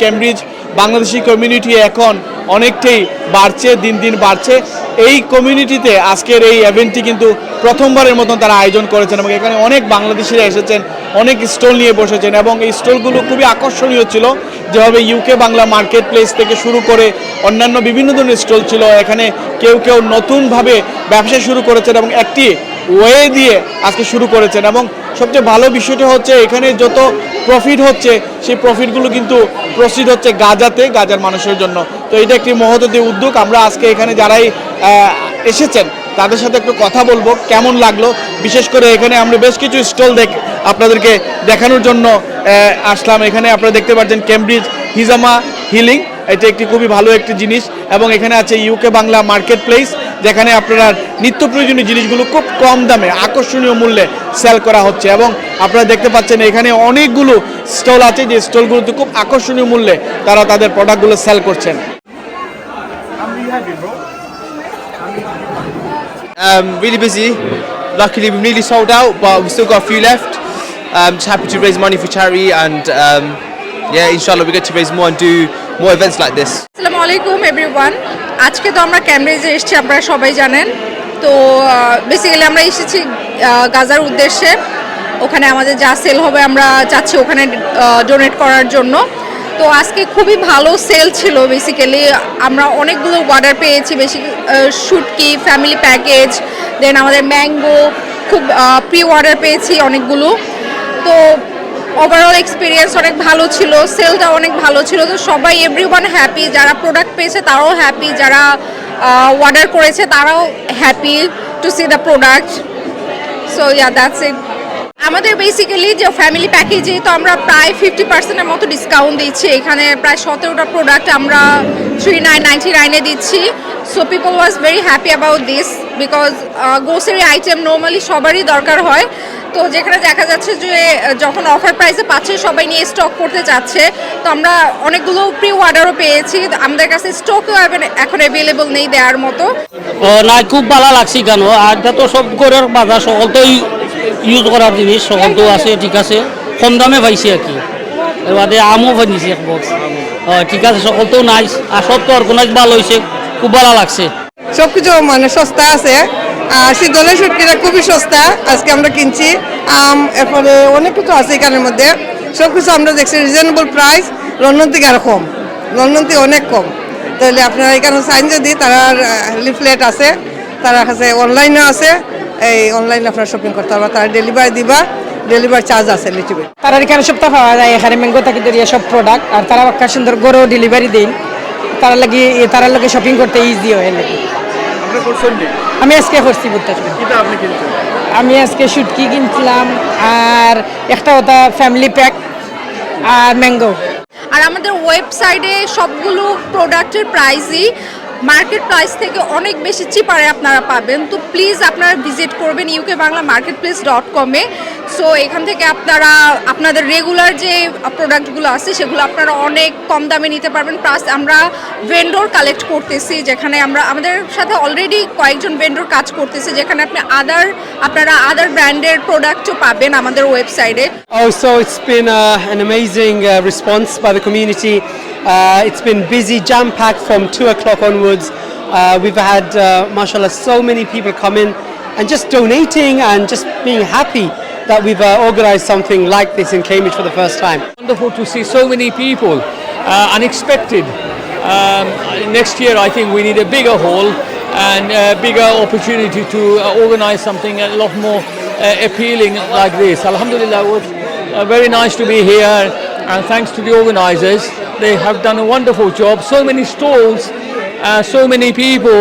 Cambridge Bangladeshi community এখন অনেকটাই বাড়ছে, দিন দিন বাড়ছে। এই কমিউনিটিতে আজকের এই ইভেন্টটি কিন্তু প্রথমবারের মতন তারা আয়োজন করেছেন এবং এখানে অনেক বাংলাদেশিরা এসেছেন, অনেক স্টল নিয়ে বসেছেন এবং এই স্টলগুলো খুবই আকর্ষণীয় ছিল। যেভাবে ইউকে বাংলা মার্কেট প্লেস থেকে শুরু করে অন্যান্য বিভিন্ন ধরনের স্টল ছিল, এখানে কেউ কেউ নতুনভাবে ব্যবসা শুরু করেছেন এবং একটি ওয়ে দিয়ে আজকে শুরু করেছেন। এবং সবচেয়ে ভালো বিষয়টা হচ্ছে এখানে যত প্রফিট হচ্ছে সেই প্রফিটগুলো কিন্তু প্রসিড হচ্ছে গাজার মানুষের জন্য। তো এটা একটি মহৎ উদ্যোগ। আমরা আজকে এখানে যারাই এসেছেন তাদের সাথে একটু কথা বলবো কেমন লাগলো। বিশেষ করে এখানে আমরা বেশ কিছু স্টল আপনাদেরকে দেখানোর জন্য আসলাম। এখানে আপনারা দেখতে পাচ্ছেন ক্যামব্রিজ হিজামা হিলিং, এটা একটি খুবই ভালো একটি জিনিস। এবং এখানে আছে ইউকে বাংলা মার্কেট প্লেস, যেখানে আপনারা নিত্য প্রয়োজনীয় জিনিসগুলো খুব কম দামে আকর্ষণীয় মূল্যে সেল করা হচ্ছে। এবং আপনারা দেখতে পাচ্ছেন এখানে অনেকগুলো স্টল আছে, যে স্টলগুলোতে খুব আকর্ষণীয় মূল্যে তারা তাদের প্রোডাক্টগুলো সেল করছেন। Really busy. Luckily, we've nearly sold out, but we've still got a few left. Just happy to raise money for charity, and yeah, inshallah, we get to raise more and do more events like this. আসসালামু আলাইকুম everyone. আজকে তো আমরা ক্যামব্রিজে এসেছি, আপনারা সবাই জানেন। তো বেসিক্যালি আমরা এসেছি গাজার উদ্দেশ্যে। ওখানে আমাদের যা সেল হবে আমরা চাচ্ছি ওখানে ডোনেট করার জন্য। তো আজকে খুবই ভালো সেল ছিল। বেসিক্যালি আমরা অনেকগুলো অর্ডার পেয়েছি, বেশি শুটকি, ফ্যামিলি প্যাকেজ, দেন আমাদের ম্যাঙ্গো, খুব প্রি অর্ডার পেয়েছি অনেকগুলো। তো ওভারঅল এক্সপিরিয়েন্স অনেক ভালো ছিল, সেলটা অনেক ভালো ছিল। তো সবাই এভরিওয়ান হ্যাপি, যারা প্রোডাক্ট পেয়েছে তারাও হ্যাপি, যারা অর্ডার করেছে তারাও happy to C the product. So yeah, that's it. আমাদের বেসিক্যালি যে ফ্যামিলি প্যাকেজে তো আমরা প্রায় 50%-এর মতো ডিসকাউন্ট দিচ্ছি। এখানে প্রায় 17টা প্রোডাক্ট আমরা 3999-এ দিচ্ছি। So people was very happy about this, because grocery item normally সবারই দরকার হয়। তো যেখানে দেখা যাচ্ছে যে যখন অফার প্রাইসে পাচ্ছে সবাই নিয়ে স্টক করতে চাচ্ছে। তো আমরা অনেকগুলো প্রি অর্ডারও পেয়েছি, আমাদের কাছে স্টকও এখন অ্যাভেলেবল নেই দেওয়ার মতো। ও না, খুব ভালো লাগছে কেন, আর এটা তো সব ঘরের বাজার, সকল তো ইউজ করার জিনিস, সকল তো আছে, ঠিক আছে, কম দামে পাইছি আর কি। এবারে আমও পাইছি এক বক্স, ঠিক আছে, সকল তো নাইস। আর সব তো অর্গানাইজ ভালো হয়েছে, খুব ভালো লাগছে। সব কিছু মানে সস্তা আছে, আর শীতলের শুটকিটা খুবই সস্তা আজকে আমরা কিনছি। এরপরে অনেক কিছু আছে এখানের মধ্যে, সব কিছু আমরা দেখছি রিজনেবল প্রাইস। লন্ডন থেকে আর কম, লন্ডন থেকে অনেক কম। তাহলে আপনারা এখানে সাইন যদি তারা লিফলেট আছে, তারা কাছে অনলাইনও আছে, এই অনলাইনে আপনারা শপিং করতে পারবা, তারা ডেলিভারি দিবা, ডেলিভারি চার্জ আছে লিচুবে। তারা এখানে সপ্তাহ পাওয়া যায়, এখানে ম্যাঙ্গো থেকে ধরিয়ে সব প্রোডাক্ট, আর তারা একটা সুন্দর গরু ডেলিভারি দিন, তারা লাগে শপিং করতে ইজি হয় লাগে। আমি আজকে করছি আমি আজকে শুটকি কিনছিলাম, আর একটা ওটা ফ্যামিলি প্যাক আর ম্যাঙ্গো। আর আমাদের ওয়েবসাইটে সবগুলো প্রোডাক্টের প্রাইসই মার্কেট প্রাইস থেকে অনেক বেশি চিপারে আপনারা পাবেন। তো প্লিজ আপনারা ভিজিট করবেন ukbanglamarketplace.com-এ। সো এখান থেকে আপনারা আপনাদের রেগুলার যে প্রোডাক্টগুলো আছে সেগুলো আপনারা অনেক কম দামে নিতে পারবেন। প্লাস আমরা ভেন্ডর কালেক্ট করতেছি, যেখানে আমাদের সাথে অলরেডি কয়েকজন ভেন্ডর কাজ করতেছে, যেখানে আপনারা আদার ব্র্যান্ডের প্রোডাক্টও পাবেন আমাদের ওয়েবসাইটে। So it's been an amazing response by the community. It's been busy, jam-packed from 2 o'clock onwards. We've had, mashallah, so many people come in and just donating and just being happy that we've organized something like this in Cambridge for the first time. Wonderful to see so many people, unexpected. Next year I think we need a bigger hall and a bigger opportunity to organize something a lot more appealing like this. Alhamdulillah, it was very nice to be here, and thanks to the organizers. They have done a wonderful job. So many stalls, so many people.